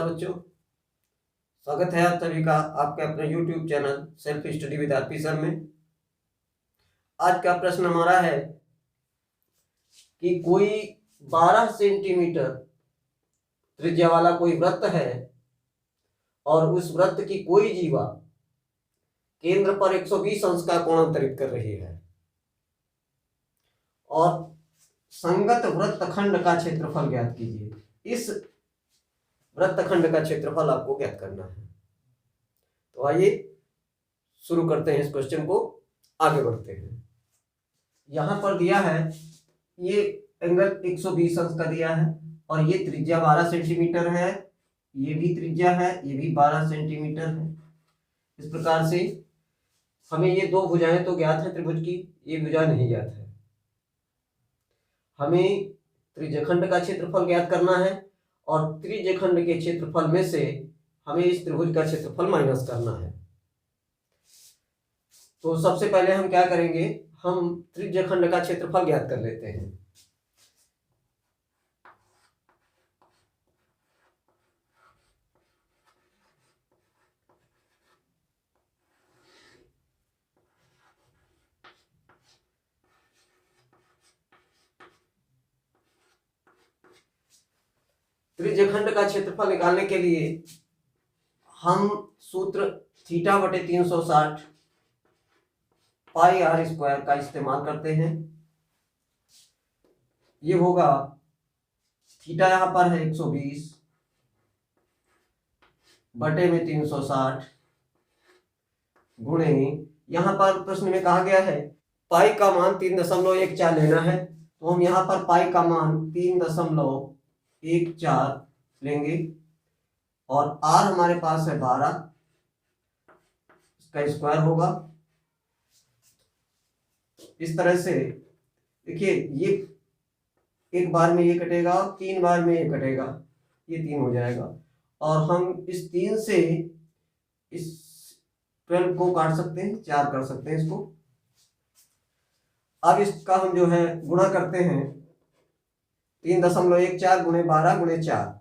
बच्चों, स्वागत है आप सभी का आपके अपने YouTube channel self study with RP sir में। आज का प्रश्न हमारा है कि कोई 12 सेंटीमीटर त्रिज्या वाला कोई वृत्त है और उस वृत्त की कोई जीवा केंद्र पर 120 अंश का कोण अंतरित कर रही है और संगत वृत्तखंड का क्षेत्रफल ज्ञात कीजिए। इस वृत्तखंड का क्षेत्रफल आपको ज्ञात करना है। तो आइए शुरू करते हैं इस क्वेश्चन को, आगे बढ़ते हैं। यहां पर दिया है ये एंगल 120 अंश का दिया है और ये त्रिज्या 12 सेंटीमीटर है, ये भी त्रिज्या है, ये भी 12 सेंटीमीटर है। इस प्रकार से हमें ये दो भुजाएं तो ज्ञात है त्रिभुज की, ये भुजा नहीं ज्ञात है। हमें त्रिज्यखंड का क्षेत्रफल ज्ञात करना है और त्रिज्यखंड के क्षेत्रफल में से हमें इस त्रिभुज का क्षेत्रफल माइनस करना है। तो सबसे पहले हम क्या करेंगे, हम त्रिज्यखंड का क्षेत्रफल ज्ञात कर लेते हैं। त्रिज्यखंड का क्षेत्रफल निकालने के लिए हम सूत्र थीटा बटे 360 पाई आर स्क्वायर का इस्तेमाल करते हैं। ये होगा थीटा यहां पर है 120 बटे में 360 गुणे, यहां पर प्रश्न में कहा गया है पाई का मान 3.14 लेना है, तो हम यहां पर पाई का मान 3.14 लेंगे और आर हमारे पास है 12, इसका स्क्वायर होगा। इस तरह से देखिए, ये एक बार में ये कटेगा, 3 बार में ये कटेगा, ये 3 हो जाएगा और हम इस 3 से इस 12 को काट सकते हैं, 4 कर सकते हैं इसको। अब इसका हम जो है गुणा करते हैं, 3.14 गुणे 12 गुणे 4,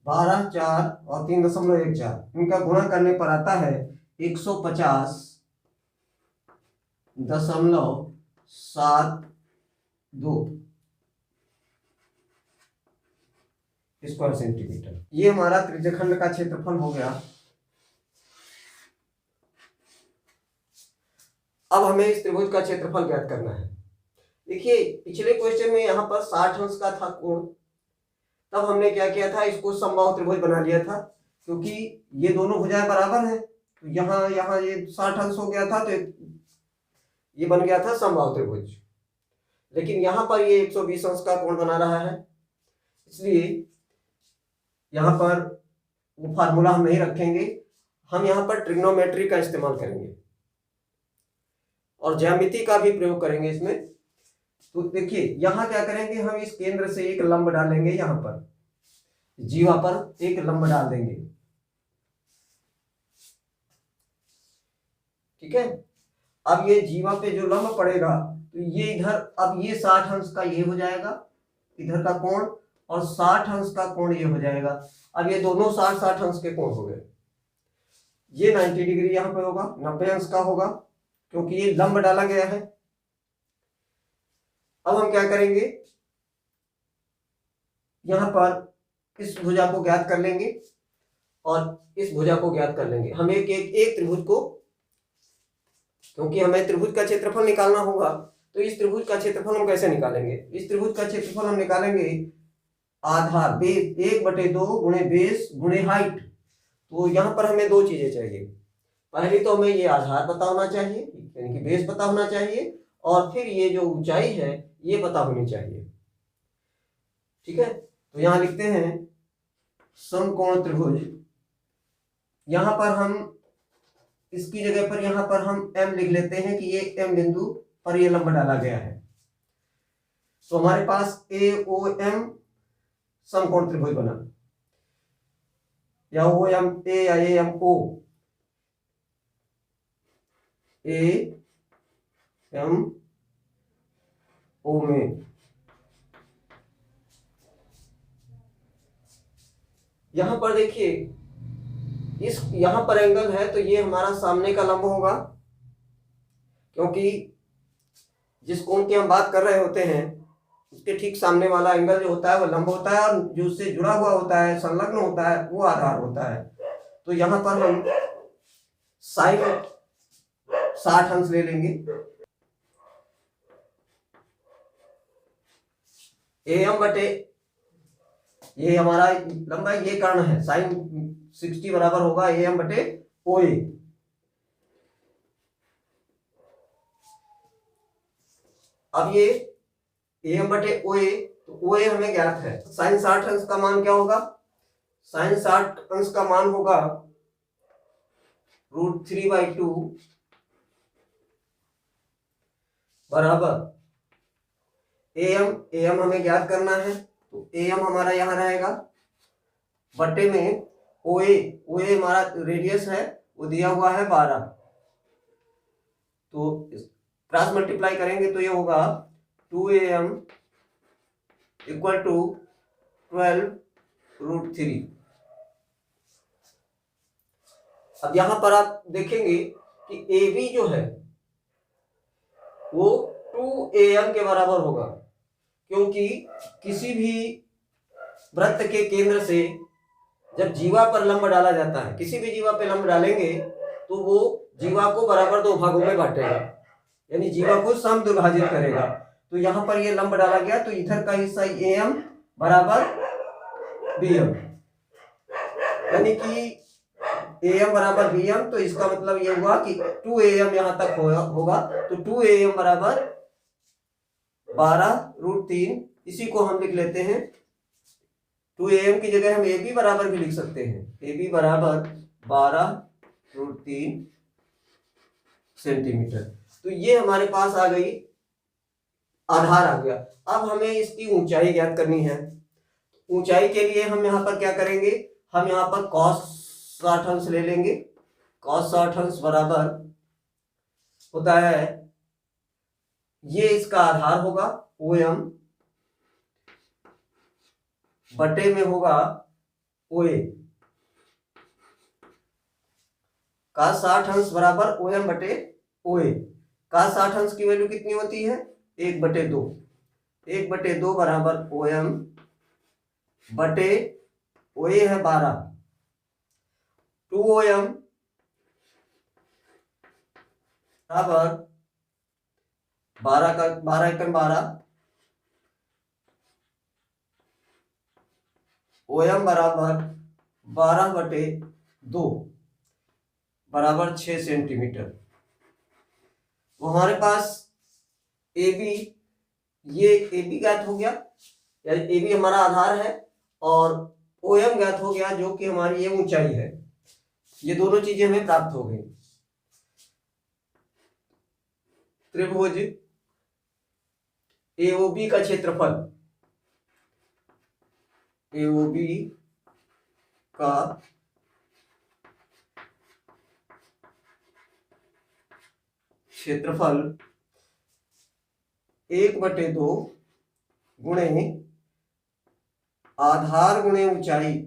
12 4 और 3.14, इनका गुणा करने पर आता है 150.72 स्क्वायर सेंटीमीटर। ये हमारा त्रिज्यखंड का क्षेत्रफल हो गया। अब हमें इस त्रिभुज का क्षेत्रफल ज्ञात करना है। देखिए, पिछले क्वेश्चन में यहाँ पर 60 अंश का था कोण, तब हमने क्या किया था, इसको समबाहु त्रिभुज बना लिया था, क्योंकि ये दोनों भुजाएं बराबर हैं। तो यहाँ यहाँ ये 60 अंश हो गया था, तो ये बन गया था समबाहु त्रिभुज। लेकिन यहाँ पर ये 120 अंश का कोण बना रहा है, इसलिए यहाँ पर वो फार्मूला हम नहीं रखेंगे, हम यहाँ पर ट्रिग्नोमेट्री का इस्तेमाल करेंगे और ज्यामिति का भी प्रयोग करेंगे इसमें। तो देखिए, यहां क्या करेंगे, हम इस केंद्र से एक लंब डालेंगे, यहां पर जीवा पर एक लंब डाल देंगे, ठीक है। अब ये जीवा पे जो लंब पड़ेगा, तो ये इधर, अब ये 60 अंश का ये हो जाएगा इधर का कोण और 60 अंश का कोण ये हो जाएगा। अब ये दोनों 60 अंश के कोण हो गए। ये 90 डिग्री यहां पे होगा, 90 अंश का होगा, क्योंकि ये लंब डाला गया है। अब हम क्या करेंगे, यहां पर इस भुजा को ज्ञात कर लेंगे और इस भुजा को ज्ञात कर लेंगे। हम एक त्रिभुज को, क्योंकि हमें त्रिभुज का क्षेत्रफल निकालना होगा, तो इस त्रिभुज का क्षेत्रफल हम कैसे निकालेंगे, इस त्रिभुज का क्षेत्रफल हम निकालेंगे आधार बेस 1/2 गुणे बेस गुणे हाइट। तो यहां पर हमें दो चीजें चाहिए, पहली तो हमें ये आधार पता होना चाहिए, यानी कि बेस पता होना चाहिए, और फिर ये जो ऊंचाई है ये पता होनी चाहिए, ठीक है। तो यहां लिखते हैं समकोण त्रिभुज। यहां पर हम इसकी जगह पर यहां पर हम M लिख लेते हैं कि ये M बिंदु पर ये लंब डाला गया है। तो हमारे पास AOM समकोण त्रिभुज बना, या OMA या AMO, AMO में यहाँ पर देखिए, इस यहाँ पर एंगल है तो ये हमारा सामने का लंब होगा, क्योंकि जिस कोण की हम बात कर रहे होते हैं उसके ठीक सामने वाला एंगल जो होता है वो लंब होता है, और जो उससे जुड़ा हुआ होता है, संलग्न होता है, वो आधार होता है। तो यहाँ पर हम साइन 60 अंश ले लेंगे। AM बटे ये हमारा लंबाई, ये कर्ण है, साइन 60 बराबर होगा AM बटे OA। अब ये AM बटे OA, तो OA हमें ज्ञात है। साइन 60 अंश का मान क्या होगा? साइन 60 अंश का मान होगा √3/2 बराबर AM हमें ज्ञात करना है, तो AM हमारा यहाँ रहेगा बटे में OA हमारा रेडियस है, वो दिया हुआ है 12, तो क्रॉस मल्टीप्लाई करेंगे तो ये होगा 2AM इक्वल टू 12√3। अब यहां पर आप देखेंगे कि AB जो है वो 2AM के बराबर होगा, क्योंकि किसी भी वृत्त के केंद्र से जब जीवा पर लंब डाला जाता है, किसी भी जीवा पे लंब डालेंगे तो वो जीवा को बराबर 2 भागों में बांटेगा, यानी जीवा को समद्विभाजित करेगा। तो यहाँ पर ये लंब डाला गया तो इधर का हिस्सा AM बराबर BM, यानी कि AM बराबर BM, तो इसका मतलब ये हुआ कि 2AM यहाँ तक होगा, तो 2AM बराबर 12√3। इसी को हम लिख लेते हैं, 2AM की जगह हम AB बराबर भी लिख सकते हैं, AB बराबर 12√3 सेंटीमीटर। तो ये हमारे पास आ गई, आधार आ गया। अब हमें इसकी ऊंचाई ज्ञात करनी है। ऊंचाई के लिए हम यहाँ पर क्या करेंगे, हम यहाँ पर cos 60 अंश ले लेंगे। cos 60 अंश बराबर होता है, ये इसका आधार होगा OM बटे में होगा OA। cos 60 अंश बराबर OM बटे OA। cos 60 अंश की वैल्यू कितनी होती है? 1/2। 1/2 बराबर OM बटे OA है 12, 2OM बराबर 12 का 12 एकम 12, OM बराबर 12/2 बराबर 6 सेंटीमीटर। तो हमारे पास AB, ये AB ज्ञात हो गया, यानी AB हमारा आधार है, और OM ज्ञात हो गया जो कि हमारी ये ऊंचाई है। ये दोनों चीजें हमें प्राप्त हो गई। त्रिभुज AOB का क्षेत्रफल, AOB का क्षेत्रफल 1/2 गुणे आधार गुणे ऊंचाई,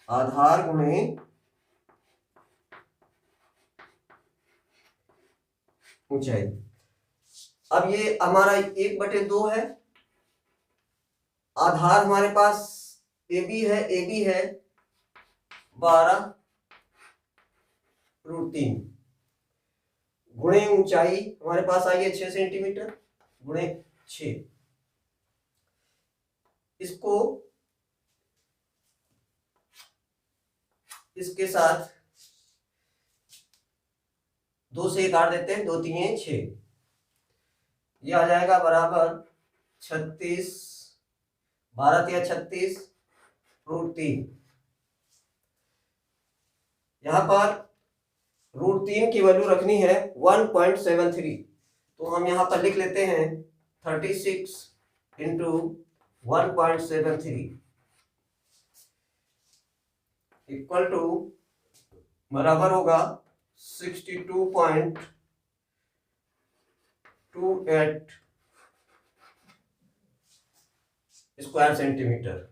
आधार गुणे ऊंचाई। अब ये हमारा 1/2 है, आधार हमारे पास AB है 12√3 गुणे ऊंचाई हमारे पास आई है 6 सेंटीमीटर गुणे 6। इसको इसके साथ 2 से काट देते हैं, 2 3 6, ये आ जाएगा बराबर 36, 12 या 36√3। यहां पर √3 की वैल्यू रखनी है 1.73, तो हम यहां पर लिख लेते हैं 36 इंटू 1.73 इक्वल टू बराबर होगा 62.28 स्क्वायर सेंटीमीटर।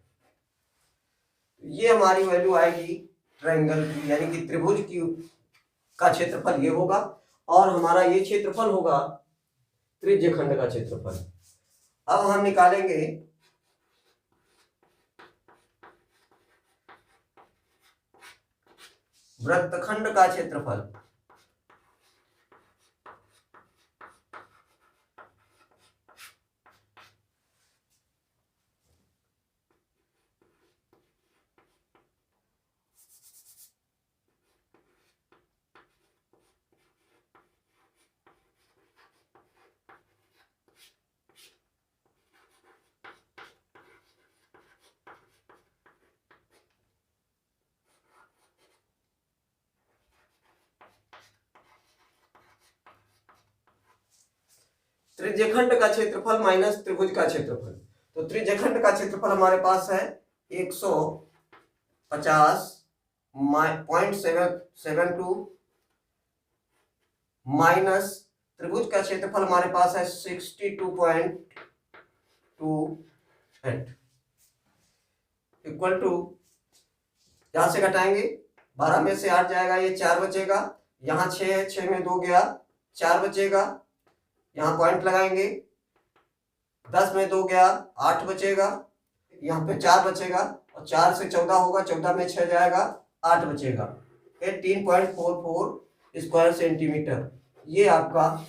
ये हमारी वैल्यू आएगी ट्रायंगल की, यानी कि त्रिभुज की का क्षेत्रफल ये होगा, और हमारा ये क्षेत्रफल होगा त्रिज्य खंड का क्षेत्रफल। अब हम निकालेंगे वृत्तखंड का क्षेत्रफल। त्रिज्यखंड का क्षेत्रफल माइनस त्रिभुज का क्षेत्रफल। तो त्रिज्यखंड का क्षेत्रफल हमारे पास है 150.772 माइनस त्रिभुज का क्षेत्रफल हमारे पास है 62.28 इक्वल टू, यहां से घटाएंगे 12 में से 8 जाएगा, ये 4 बचेगा, यहाँ 6 है, 6 में 2 गया, 4 बचेगा, यहाँ पॉइंट लगाएंगे, 10 में 2 गया, 8 बचेगा, यहाँ पे 4 बचेगा, और 4 से 14 होगा, 14 में 6 जाएगा, 8 बचेगा, 18.44 स्क्वायर सेंटीमीटर। ये आपका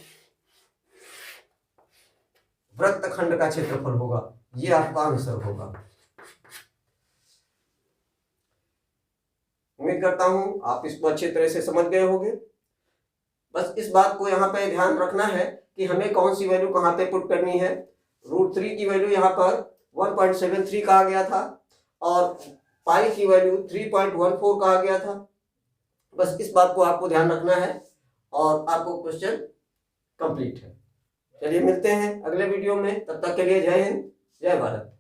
वृत्तखंड का क्षेत्रफल होगा, ये आपका आंसर होगा। उम्मीद करता हूं आप इसको अच्छी तरह से समझ गए होंगे। बस इस बात को यहाँ पे ध्यान रखना है कि हमें कौन सी वैल्यू कहाँ पे पुट करनी है। √3 की वैल्यू यहाँ पर 1.73 कहा गया था, और पाई की वैल्यू 3.14 कहा गया था। बस इस बात को आपको ध्यान रखना है और आपको क्वेश्चन कंप्लीट है। चलिए मिलते हैं अगले वीडियो में, तब तक के लिए जय हिंद, जय भारत।